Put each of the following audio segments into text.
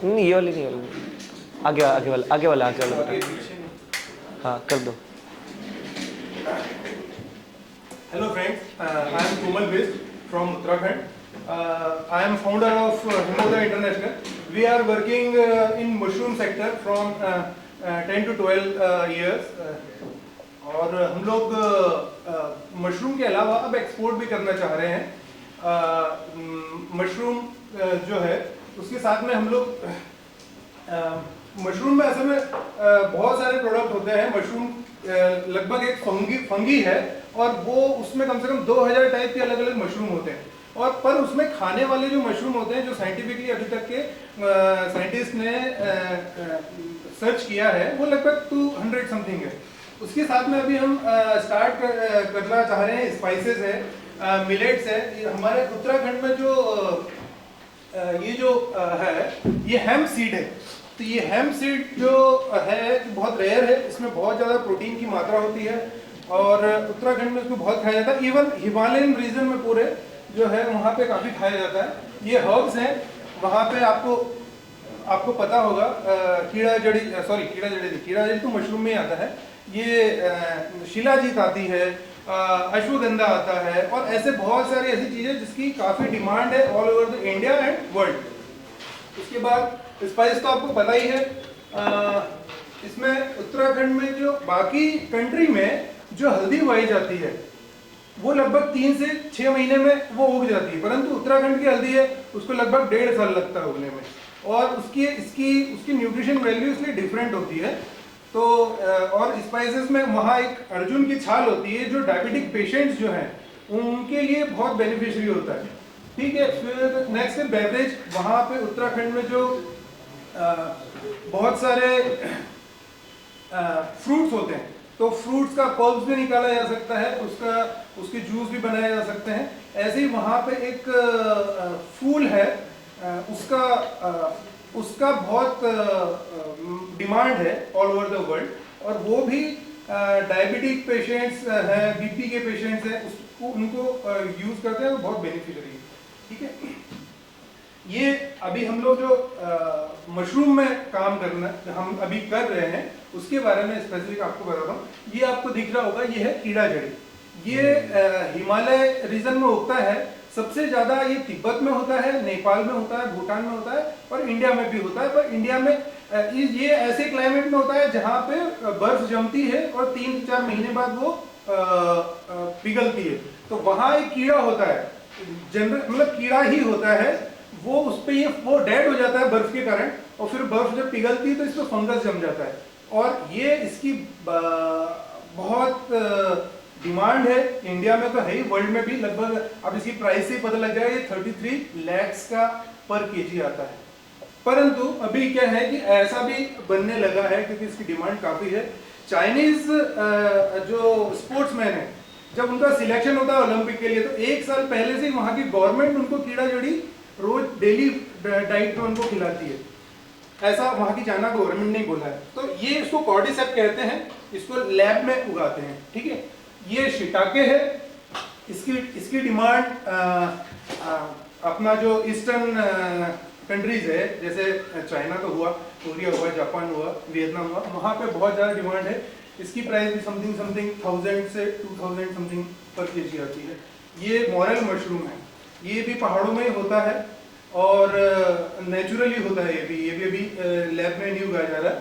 नहीं ये वाली नहीं, ये वाली आगे वाला बटन। हाँ कर दो। Hello friends, I am Komal Best from Uttarakhand. I am founder of Himodaya International. We are working in mushroom sector from 10 to 12 years. और हम लोग मशरूम के अलावा अब एक्सपोर्ट भी करना चाह रहे हैं। मशरूम जो है उसके साथ में हम लोग मशरूम में असल में बहुत सारे प्रोडक्ट होते हैं। मशरूम लगभग एक फंगी है और वो उसमें कम से कम 2000 टाइप के अलग अलग मशरूम होते हैं। और पर उसमें खाने वाले जो मशरूम होते हैं, जो साइंटिफिकली अभी तक के साइंटिस्ट ने सर्च किया है, वो लगभग 200 समथिंग है। उसके साथ में अभी हम स्टार्ट करना चाह रहे हैं। स्पाइसेस है, मिलेट्स है। हमारे उत्तराखंड में जो ये जो है ये हेम्प सीड है। तो ये हेम्प सीड जो है बहुत रेयर है, इसमें बहुत ज़्यादा प्रोटीन की मात्रा होती है और उत्तराखंड में इसको बहुत खाया जाता है। इवन हिमालयन रीजन में पूरे जो है वहाँ पे काफ़ी खाया जाता है। ये हर्ब्स हैं, वहाँ पे आपको पता होगा कीड़ा जड़ी तो मशरूम में आता है। ये शिलाजीत आती है, अश्वगंधा आता है और ऐसे बहुत सारी ऐसी चीज़ें जिसकी काफ़ी डिमांड है all over the India and world. उसके बाद स्पाइस तो आपको पता ही है। इसमें उत्तराखंड में जो बाकी कंट्री में जो हल्दी उगाई जाती है वो लगभग 3 से 6 महीने में वो उग जाती है, परंतु उत्तराखंड की हल्दी है उसको लगभग 1.5 साल लगता है उगने में। और उसकी न्यूट्रिशन वैल्यू इसलिए डिफरेंट होती है। तो और स्पाइसेस में वहाँ एक अर्जुन की छाल होती है जो डायबिटिक पेशेंट्स जो हैं उनके लिए बहुत बेनिफिशियरी होता है। ठीक है। फिर नेक्स्ट है बेवरेज। वहाँ पे उत्तराखंड में जो बहुत सारे फ्रूट्स होते हैं, तो फ्रूट्स का पल्प भी निकाला जा सकता है, उसके जूस भी बनाए जा सकते हैं। ऐसे ही वहाँ पे एक फूल है, उसका बहुत डिमांड है ऑल ओवर द वर्ल्ड और वो भी डायबिटिक पेशेंट्स हैं, बीपी के पेशेंट्स हैं, उनको यूज़ करते हैं, वो बहुत बेनिफिशियरी है। ठीक है। ये अभी हम लोग जो मशरूम में काम हम अभी कर रहे हैं उसके बारे में स्पेसिफिक आपको बताता हूँ। ये आपको दिख रहा होगा, ये है कीड़ा जड़ी। ये हिमालय रीजन में उगता है। सबसे ज्यादा ये तिब्बत में होता है, नेपाल में होता है, भूटान में होता है और इंडिया में भी होता है। पर इंडिया में ये ऐसे क्लाइमेट में होता है जहाँ पे बर्फ जमती है और 3-4 महीने बाद वो पिघलती है। तो वहाँ एक कीड़ा होता है, जनरल मतलब कीड़ा ही होता है, वो उस पे वो डेड हो जाता है बर्फ के कारण और फिर बर्फ जब पिघलती है तो इस पर फंगस जम जाता है। और ये इसकी बहुत डिमांड है। इंडिया में तो है ही, वर्ल्ड में भी लगभग, अब इसकी प्राइस से पता लग जाएगा, ये 33 lakhs का पर केजी आता है। परंतु अभी क्या है कि ऐसा भी बनने लगा है क्योंकि इसकी डिमांड काफी है। चाइनीज जो स्पोर्ट्समैन है, जब उनका सिलेक्शन होता है ओलंपिक के लिए, तो 1 साल पहले से वहां की गवर्नमेंट उनको कीड़ा जड़ी रोज डेली डाइट में उनको खिलाती है। ऐसा वहां की चाइना गवर्नमेंट ने बोला है। तो ये इसको कॉर्डिसेप कहते हैं, इसको लैब में उगाते हैं। ठीक है। ये शिटाके है, इसकी डिमांड अपना जो ईस्टर्न कंट्रीज है, जैसे चाइना तो हुआ, कोरिया हुआ, जापान हुआ, वियतनाम हुआ, वहाँ पे बहुत ज़्यादा डिमांड है। इसकी प्राइस भी समथिंग 1000 से 2000 समथिंग पर केजी आती है। ये मॉरल मशरूम है, ये भी पहाड़ों में ही होता है और नेचुरली होता है। ये भी अभी लैब में नहीं उगाया जा रहा है।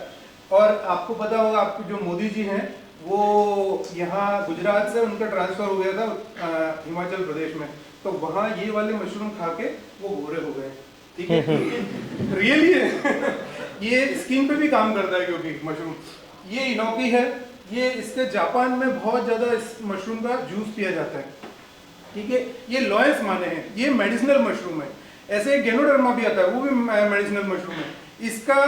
और आपको पता होगा, आपके जो मोदी जी हैं वो यहाँ गुजरात से उनका ट्रांसफर हो गया था हिमाचल प्रदेश में, तो वहाँ ये वाले मशरूम खा के वो गोरे हो गए। ठीक है। रियली है। ये स्किन पे भी काम करता है क्योंकि मशरूम, ये इनोकी है। ये इसके जापान में बहुत ज़्यादा इस मशरूम का जूस पिया जाता है। ठीक है। ये लॉयस माने हैं, ये मेडिसिनल मशरूम है। ऐसे गेनोडर्मा भी आता है, वो भी मेडिसिनल मशरूम है। इसका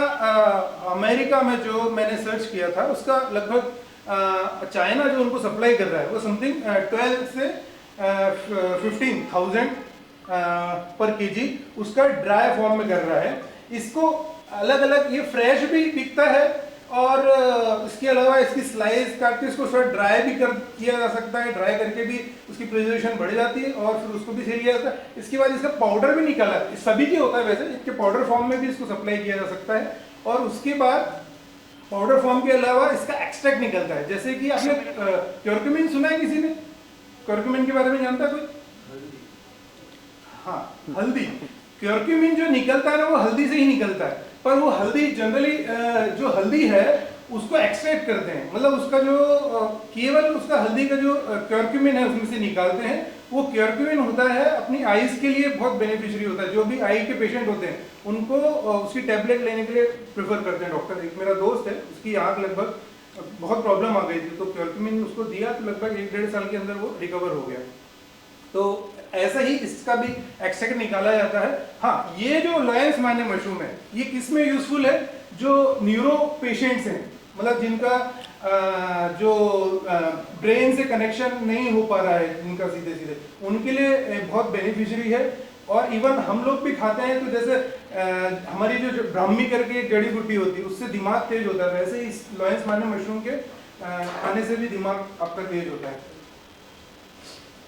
अमेरिका में जो मैंने सर्च किया था, उसका लगभग चाइना जो उनको सप्लाई कर रहा है वो समथिंग 12 से 15,000 पर केजी उसका ड्राई फॉर्म में कर रहा है। इसको अलग अलग, ये फ्रेश भी बिकता है और इसके अलावा इसकी स्लाइस काट के इसको थोड़ा ड्राई भी कर किया जा सकता है, ड्राई करके भी उसकी प्रिजर्वेशन बढ़ जाती है और फिर उसको भी सेल किया जाता है। इसके बाद इसका पाउडर भी निकाला, सभी के होता है वैसे, इसके पाउडर फॉर्म में भी इसको सप्लाई किया जा सकता है। और उसके बाद पाउडर फॉर्म के अलावा इसका एक्सट्रैक्ट निकलता है। जैसे कि आपने क्यूरक्यूमिन सुना है किसी ने? क्यूरक्यूमिन के बारे में जानता है कोई? हाँ, हल्दी। क्यूरक्यूमिन जो निकलता है ना वो हल्दी से ही निकलता है, पर वो हल्दी जनरली जो हल्दी है उसको एक्सट्रैक्ट करते हैं, मतलब उसका जो केवल उसका हल्दी का जो क्यूरक्यूमिन है उसमें से निकालते हैं। वो क्यूरक्यूमिन होता है अपनी आईज के लिए बहुत बेनिफिशियरी होता है। जो भी आई के पेशेंट होते हैं उनको उसकी टैबलेट लेने के लिए प्रेफर करते हैं डॉक्टर। एक मेरा दोस्त है, उसकी आँख लगभग बहुत प्रॉब्लम आ गई थी, तो क्यूरक्यूमिन उसको दिया तो लगभग 1-1.5 साल के अंदर वो रिकवर हो गया। तो ऐसा ही इसका भी एक्सट्रैक्ट निकाला जाता है। हाँ, ये जो लॉयंस माने मशरूम है ये किस में यूजफुल है? जो न्यूरो पेशेंट्स हैं, मतलब जिनका जो ब्रेन से कनेक्शन नहीं हो पा रहा है जिनका सीधे सीधे, उनके लिए बहुत बेनिफिशियरी है। और इवन हम लोग भी खाते हैं, तो जैसे हमारी जो ब्राह्मी करके एक जड़ी बूटी होती है उससे दिमाग तेज होता है, वैसे इस लॉयंस माने मशरूम के खाने से भी दिमाग आपका तेज होता है।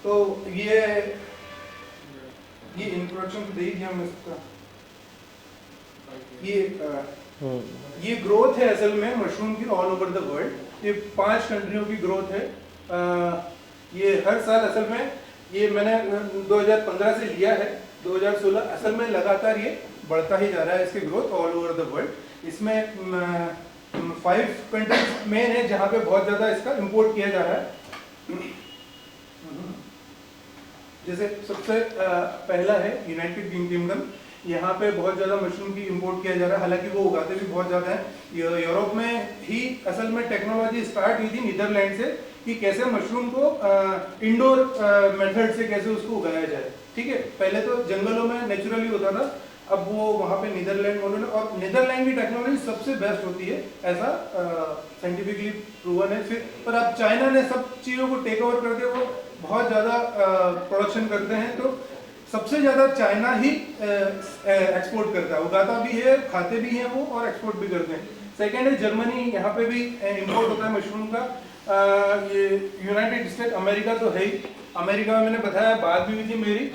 तो ये इंट्रोडक्शन तो दे ही दिया हमने इसका। ये ग्रोथ है असल में मशरूम की ऑल ओवर द वर्ल्ड। ये 5 कंट्रियों की ग्रोथ है। ये हर साल असल में, ये मैंने 2015 से लिया है, 2016 असल में लगातार ये बढ़ता ही जा रहा है इसकी growth all over the world. इसमें 5 कंट्रीज मेन है जहाँ पे बहुत ज़्यादा इसका इंपोर्ट किया जा रहा है। जैसे सबसे पहला है यूनाइटेड किंगडम, यहाँ पे बहुत ज़्यादा मशरूम की इंपोर्ट किया जा रहा है, हालांकि वो उगाते भी बहुत ज़्यादा है। यूरोप में ही असल में टेक्नोलॉजी स्टार्ट हुई थी नीदरलैंड से, कि कैसे मशरूम को इंडोर मेथड से कैसे उसको उगाया जाए। ठीक है, पहले तो जंगलों में नेचुरली होता था, अब वो वहाँ पे नीदरलैंड में, और नीदरलैंड की टेक्नोलॉजी सबसे बेस्ट होती है, ऐसा साइंटिफिकली प्रूवन है। फिर पर अब चाइना ने सब चीज़ों को टेक ओवर कर दिया, वो बहुत ज़्यादा प्रोडक्शन करते हैं, तो सबसे ज़्यादा चाइना ही एक्सपोर्ट करता है, उगाता भी है, खाते भी हैं वो और एक्सपोर्ट भी करते हैं। सेकेंड है जर्मनी, यहाँ पे भी इंपोर्ट होता है मशरूम का। ये यूनाइटेड स्टेट अमेरिका तो है ही, अमेरिका में मैंने बताया बात भी हुई थी मेरी।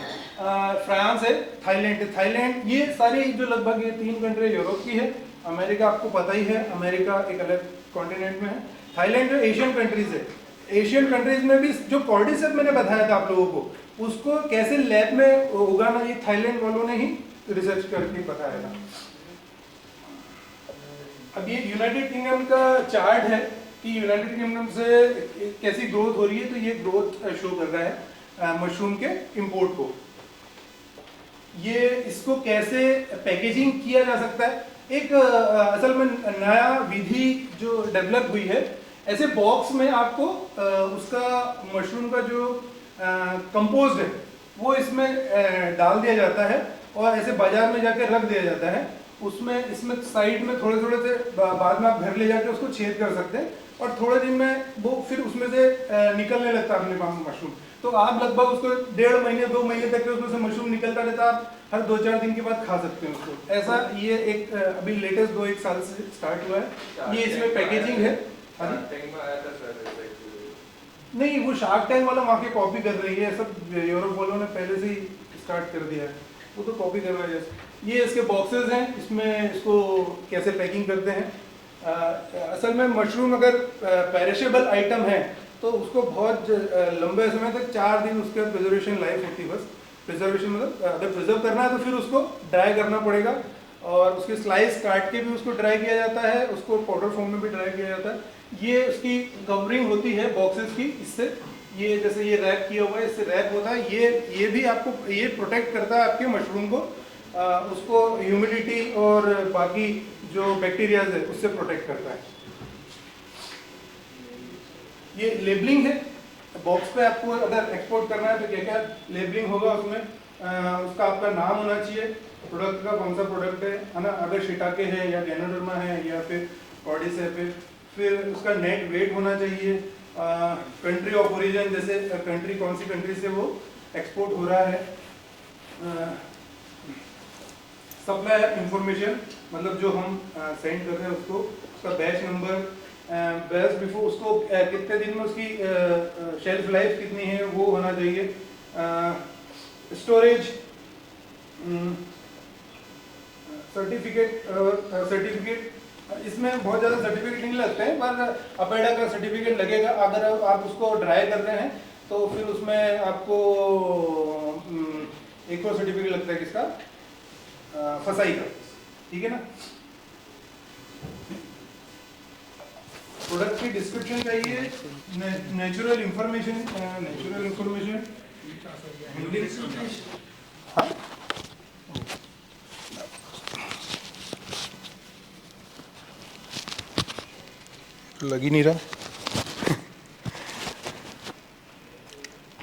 फ्रांस है, थाईलैंड, ये सारी जो लगभग ये 3 कंट्री यूरोप की है। अमेरिका आपको पता ही है, अमेरिका एक अलग कॉन्टिनेंट में है। थाईलैंड जो एशियन कंट्रीज है, एशियन कंट्रीज में भी जो कॉर्डिसेप मैंने बताया था आप लोगों को, उसको कैसे लैब में उगाना, ये थाईलैंड वालों ने ही रिसर्च करके बताया था। अब ये यूनाइटेड किंगडम का चार्ट है कि यूनाइटेड किंगडम से कैसी ग्रोथ हो रही है, तो ये ग्रोथ शो कर रहा है मशरूम के इंपोर्ट को। ये इसको कैसे पैकेजिंग किया जा सकता है, एक असल में नया विधि जो डेवलप हुई है। ऐसे बॉक्स में आपको उसका मशरूम का जो कंपोस्ट है वो इसमें डाल दिया जाता है और ऐसे बाजार में जाकर रख दिया जाता है। उसमें इसमें साइड में थोड़े थोड़े से बाद में आप घर ले जाके उसको छेद कर सकते हैं और थोड़े दिन में वो फिर उसमें से निकलने लगता है अपने पास मशरूम। तो आप लगभग उसको 1.5 महीने 2 महीने तक उसमें से मशरूम निकलता रहता है, आप हर 2-4 दिन के बाद खा सकते हैं उसको। ऐसा ये एक अभी लेटेस्ट 2-1 साल से स्टार्ट हुआ है। ये इसमें पैकेजिंग है। नहीं, वो शार्क टैंक वाला वहाँ के कॉपी कर रही है, सब यूरोप वालों ने पहले से ही स्टार्ट कर दिया है, वो तो कॉपी कर रहा है। जैसे ये इसके बॉक्सेस हैं, इसमें इसको कैसे पैकिंग करते हैं। असल में मशरूम अगर पेरिशेबल आइटम है तो उसको बहुत लंबे समय तक 4 दिन उसके प्रिजर्वेशन लाइफ होती है। बस प्रिजर्वेशन मतलब अगर प्रिजर्व करना है तो फिर उसको ड्राई करना पड़ेगा और उसके स्लाइस काट के भी उसको ड्राई किया जाता है, उसको पाउडर फॉर्म में भी ड्राई किया जाता है। ये उसकी कवरिंग होती है बॉक्सेस की, इससे ये जैसे ये रैप किया हुआ है, इससे रैप होता है। ये भी आपको ये प्रोटेक्ट करता है आपके मशरूम को, उसको ह्यूमिडिटी और बाकी जो बैक्टीरियाज है उससे प्रोटेक्ट करता है। ये लेबलिंग है, बॉक्स पे आपको अगर एक्सपोर्ट करना है तो क्या क्या लेबलिंग होगा उसमें, उसका आपका नाम होना चाहिए, प्रोडक्ट का कौन सा प्रोडक्ट है ना, अगर शिटाके है या गैनोडर्मा है या फिर कॉर्डिसेप है। फिर उसका नेट वेट होना चाहिए, कंट्री ऑफ ओरिजिन, जैसे कंट्री कौन सी कंट्री से वो एक्सपोर्ट हो रहा है। सप्लाई इंफॉर्मेशन, मतलब जो हम सेंड कर रहे हैं उसको उसका बैच नंबर, बैच बिफोर उसको कितने दिन में उसकी शेल्फ लाइफ कितनी है वो होना चाहिए, स्टोरेज, सर्टिफिकेट इसमें बहुत ज़्यादा सर्टिफिकेट नहीं लगते हैं, पर अपेडा का सर्टिफिकेट लगेगा। अगर आप उसको ड्राई कर रहे हैं तो फिर उसमें आपको एक और सर्टिफिकेट लगता है किसका, फसाई का, ठीक है ना। प्रोडक्ट की डिस्क्रिप्शन चाहिए, नेचुरल इंफॉर्मेशन, हाँ लग ही नहीं रहा,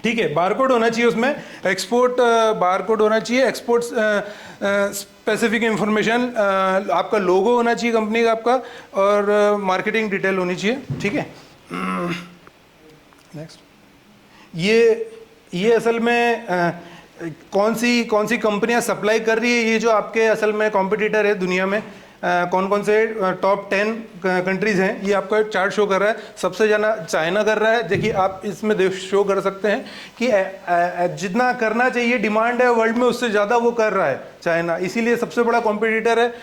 ठीक है। बारकोड होना चाहिए उसमें, एक्सपोर्ट बारकोड होना चाहिए, एक्सपोर्ट स्पेसिफिक इंफॉर्मेशन, आपका लोगो होना चाहिए कंपनी का आपका, और मार्केटिंग डिटेल होनी चाहिए, ठीक है। नेक्स्ट, ये असल में कौन सी कंपनियां सप्लाई कर रही है, ये जो आपके असल में कॉम्पिटिटर है दुनिया में, कौन कौन से टॉप 10 कंट्रीज़ हैं, ये आपका चार्ट शो कर रहा है। सबसे ज़्यादा चाइना कर रहा है, देखिए आप इसमें शो कर सकते हैं कि जितना करना चाहिए डिमांड है वर्ल्ड में उससे ज़्यादा वो कर रहा है चाइना, इसीलिए सबसे बड़ा कॉम्पिटिटर है।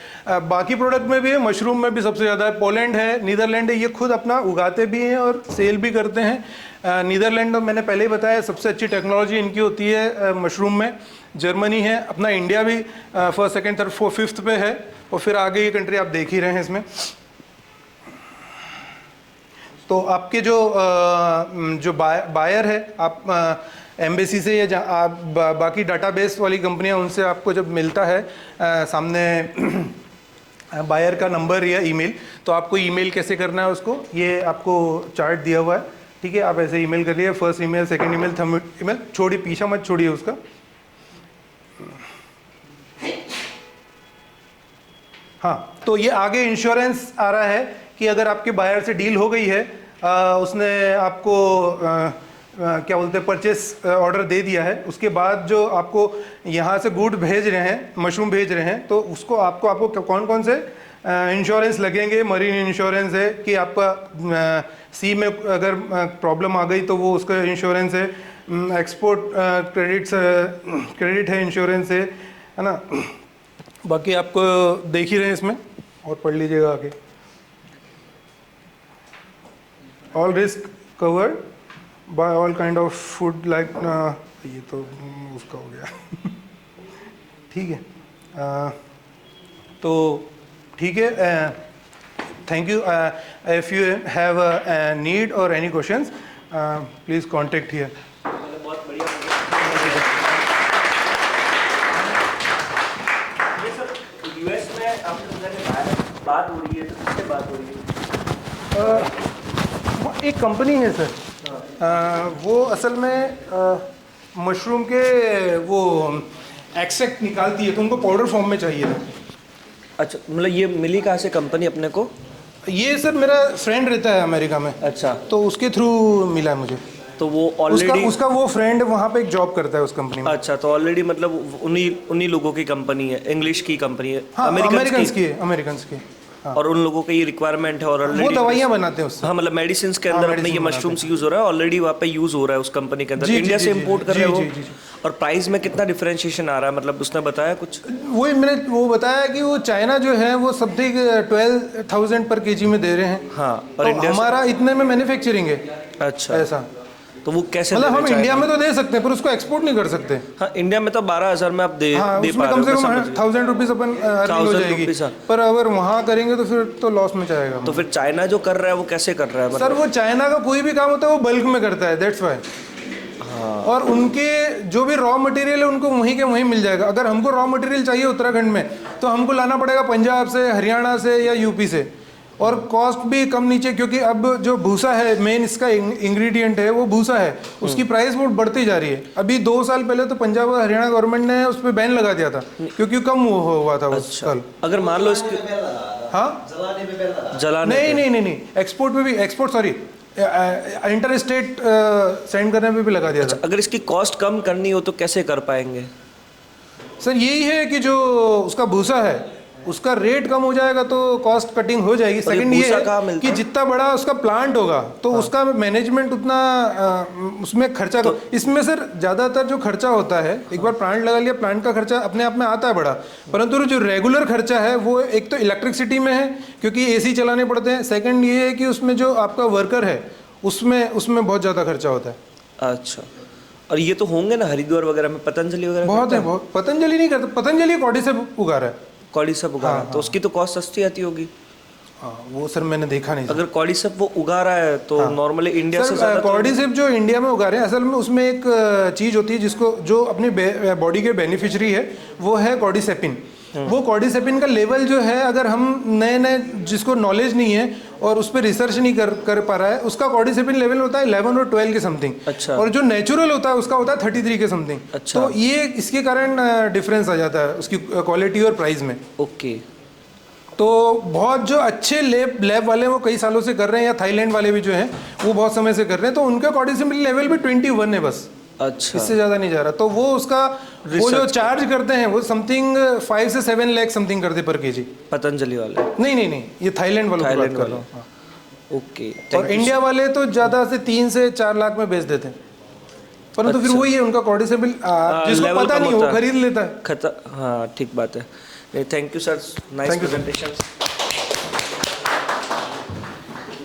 बाकी प्रोडक्ट में भी है, मशरूम में भी सबसे ज़्यादा है, पोलैंड है, नीदरलैंड है, ये खुद अपना उगाते भी हैं और सेल भी करते हैं। नीदरलैंड मैंने पहले ही बताया सबसे अच्छी टेक्नोलॉजी इनकी होती है मशरूम में। जर्मनी है, अपना इंडिया भी first second third fourth fifth पे है, और फिर आगे ये कंट्री आप देख ही रहे हैं इसमें। तो आपके जो बायर है, आप एम्बेसी से या आप बाकी डाटाबेस वाली कंपनियां उनसे आपको जब मिलता है सामने बायर का नंबर या ईमेल, तो आपको ईमेल कैसे करना है उसको, ये आपको चार्ट दिया हुआ है, ठीक है। आप ऐसे ईमेल करिए, first email, second email, third email, छोड़िए, पीछा मत छोड़िए उसका। हाँ, तो ये आगे इंश्योरेंस आ रहा है कि अगर आपके बायर से डील हो गई है, उसने आपको क्या बोलते हैं परचेस ऑर्डर दे दिया है, उसके बाद जो आपको यहाँ से गुड भेज रहे हैं, मशरूम भेज रहे हैं, तो उसको आपको कौन कौन से इंश्योरेंस लगेंगे। मरीन इंश्योरेंस है कि आपका सी में अगर प्रॉब्लम आ गई तो वो उसका इंश्योरेंस है, एक्सपोर्ट क्रेडिट है, इंश्योरेंस है ना। बाकी आपको देख ही रहे हैं इसमें, और पढ़ लीजिएगा आगे। All risk covered by all kind of food like, ये तो उसका हो गया ठीक है। तो ठीक है, thank you. If you have need और any questions please contact here. बहुत बढ़िया यूएस में आपके बात हो रही है, तो किससे बात हो रही है? एक कंपनी है सर, वो असल में मशरूम के वो एक्सट्रैक्ट निकालती है, तो उनको पाउडर फॉर्म में चाहिए था। अच्छा, मतलब ये मिली कहाँ से कंपनी अपने को? ये सर मेरा फ्रेंड रहता है अमेरिका में। अच्छा, तो उसके थ्रू मिला है मुझे। तो वो ऑलरेडी उसका वो फ्रेंड वहाँ पे एक जॉब करता है उस कंपनी में। अच्छा, तो ऑलरेडी मतलब उन्हीं लोगों की कंपनी है, इंग्लिश की कंपनी है। हाँ, अमेरिकन्स की। हाँ। और उन लोगों का ये रिक्वायरमेंट है, और ऑलरेडी वो दवाइयाँ बनाते हैं उससे। हाँ, मतलब मेडिसिन के अंदर अपने ये मशरूम्स यूज हो रहा है, ऑलरेडी वहाँ पे यूज हो रहा है उस कंपनी के अंदर, इंडिया से इंपोर्ट कर रहे हो। और प्राइस में कितना डिफरेंशिएशन आ रहा है, मतलब उसने बताया कुछ? वो बताया कि वो चाइना जो है वो समथिंग 12,000 पर केजी में दे रहे हैं। हाँ, और तो इंडिया हमारा इतने में मैन्युफैक्चरिंग है। अच्छा, ऐसा तो वो कैसे, मतलब हम इंडिया में तो दे सकते हैं पर उसको एक्सपोर्ट नहीं कर सकते। हाँ, इंडिया में तो 12,000 में आप दे पा रहे हो, कम से कम 1,000 रुपीज अपन अर्निंग हो जाएगी, पर अगर वहाँ करेंगे तो फिर तो लॉस में जाएगा। तो फिर चाइना जो कर रहा है वो कैसे कर रहा है? सर वो चाइना का कोई भी काम होता है वो बल्क में करता है, दैट्स वाई। हाँ। और उनके जो भी रॉ मटेरियल है उनको वहीं के वहीं मिल जाएगा। अगर हमको रॉ मटेरियल चाहिए उत्तराखंड में तो हमको लाना पड़ेगा पंजाब से, हरियाणा से या यूपी से, और कॉस्ट भी कम नीचे, क्योंकि अब जो भूसा है मेन इसका इंग्रेडिएंट है वो भूसा है, उसकी प्राइस बहुत बढ़ती जा रही है। अभी 2 साल पहले तो पंजाब और हरियाणा गवर्नमेंट ने उस पर बैन लगा दिया था क्योंकि कम हुआ था उस साल। अगर मान लो इसके, हाँ, जलाने नहीं, एक्सपोर्ट में भी, export sorry inter state send करने में भी लगा दिया था। अगर इसकी कॉस्ट कम करनी हो तो कैसे कर पाएंगे? सर यही है कि जो उसका भूसा है उसका रेट कम हो जाएगा तो कॉस्ट कटिंग हो जाएगी। सेकंड ये भूसा कहाँ है मिलता कि है? जितना बड़ा उसका प्लांट होगा तो उसका मैनेजमेंट उतना उसमें खर्चा इसमें सर ज़्यादातर जो खर्चा होता है, एक बार प्लांट लगा लिया, प्लांट का खर्चा अपने आप में आता है बड़ा, परंतु जो रेगुलर खर्चा है वो एक तो इलेक्ट्रिसिटी में है क्योंकि एसी चलाने पड़ते हैं। सेकंड ये है कि उसमें जो आपका वर्कर है उसमें बहुत ज़्यादा खर्चा होता है। अच्छा, और ये तो होंगे ना हरिद्वार वगैरह में, पतंजलि वगैरह बहुत है, बहुत। पतंजलि नहीं करता, पतंजलि कॉडी से उगा रहा है। कौड़ी सब उगा रहा है तो उसकी तो कॉस्ट सस्ती आती होगी। वो सर मैंने देखा नहीं। अगर कौड़ी सब वो उगा रहा है तो नॉर्मली इंडिया से ज़्यादा तो कॉर्डिसेप जो इंडिया में उगा रहे हैं, असल में उसमें एक चीज़ होती है जिसको जो अपनी बॉडी के बेनिफिशियरी है वो है कॉर्डिसेपिन। वो कॉर्डिसेपिन का लेवल जो है, अगर हम नए जिसको नॉलेज नहीं है और उस पर रिसर्च नहीं कर पा रहा है, उसका कॉर्डिसेपिन लेवल होता है 11 और 12 के समथिंग। अच्छा। और जो नेचुरल होता है उसका होता है 33 के समथिंग। अच्छा। तो ये इसके कारण डिफरेंस आ जाता है उसकी क्वालिटी और प्राइस में। ओके। तो बहुत जो अच्छे लैब वाले वो कई सालों से कर रहे हैं, या थाईलैंड वाले भी जो हैं वो बहुत समय से कर रहे हैं, तो उनका कॉर्डिसेपिन लेवल भी 21 है बस। अच्छा, इससे ज़्यादा नहीं जा रहा। तो वो उसका वो जो चार्ज करते हैं वो समथिंग 5 से 7 लाख समथिंग करते पर केजी। पतंजलि वाले? नहीं, ये थाईलैंड वालों की बात कर रहा हूँ। हाँ। ओके। और इंडिया वाले तो ज़्यादा से 3 से 4 लाख में बेच देते हैं, परंतु फिर वही है उनका कॉर्डिसेपिन जिसको पता नहीं वो खरीद लेता है। हाँ, ठीक बात है। Thank you sir, nice presentation.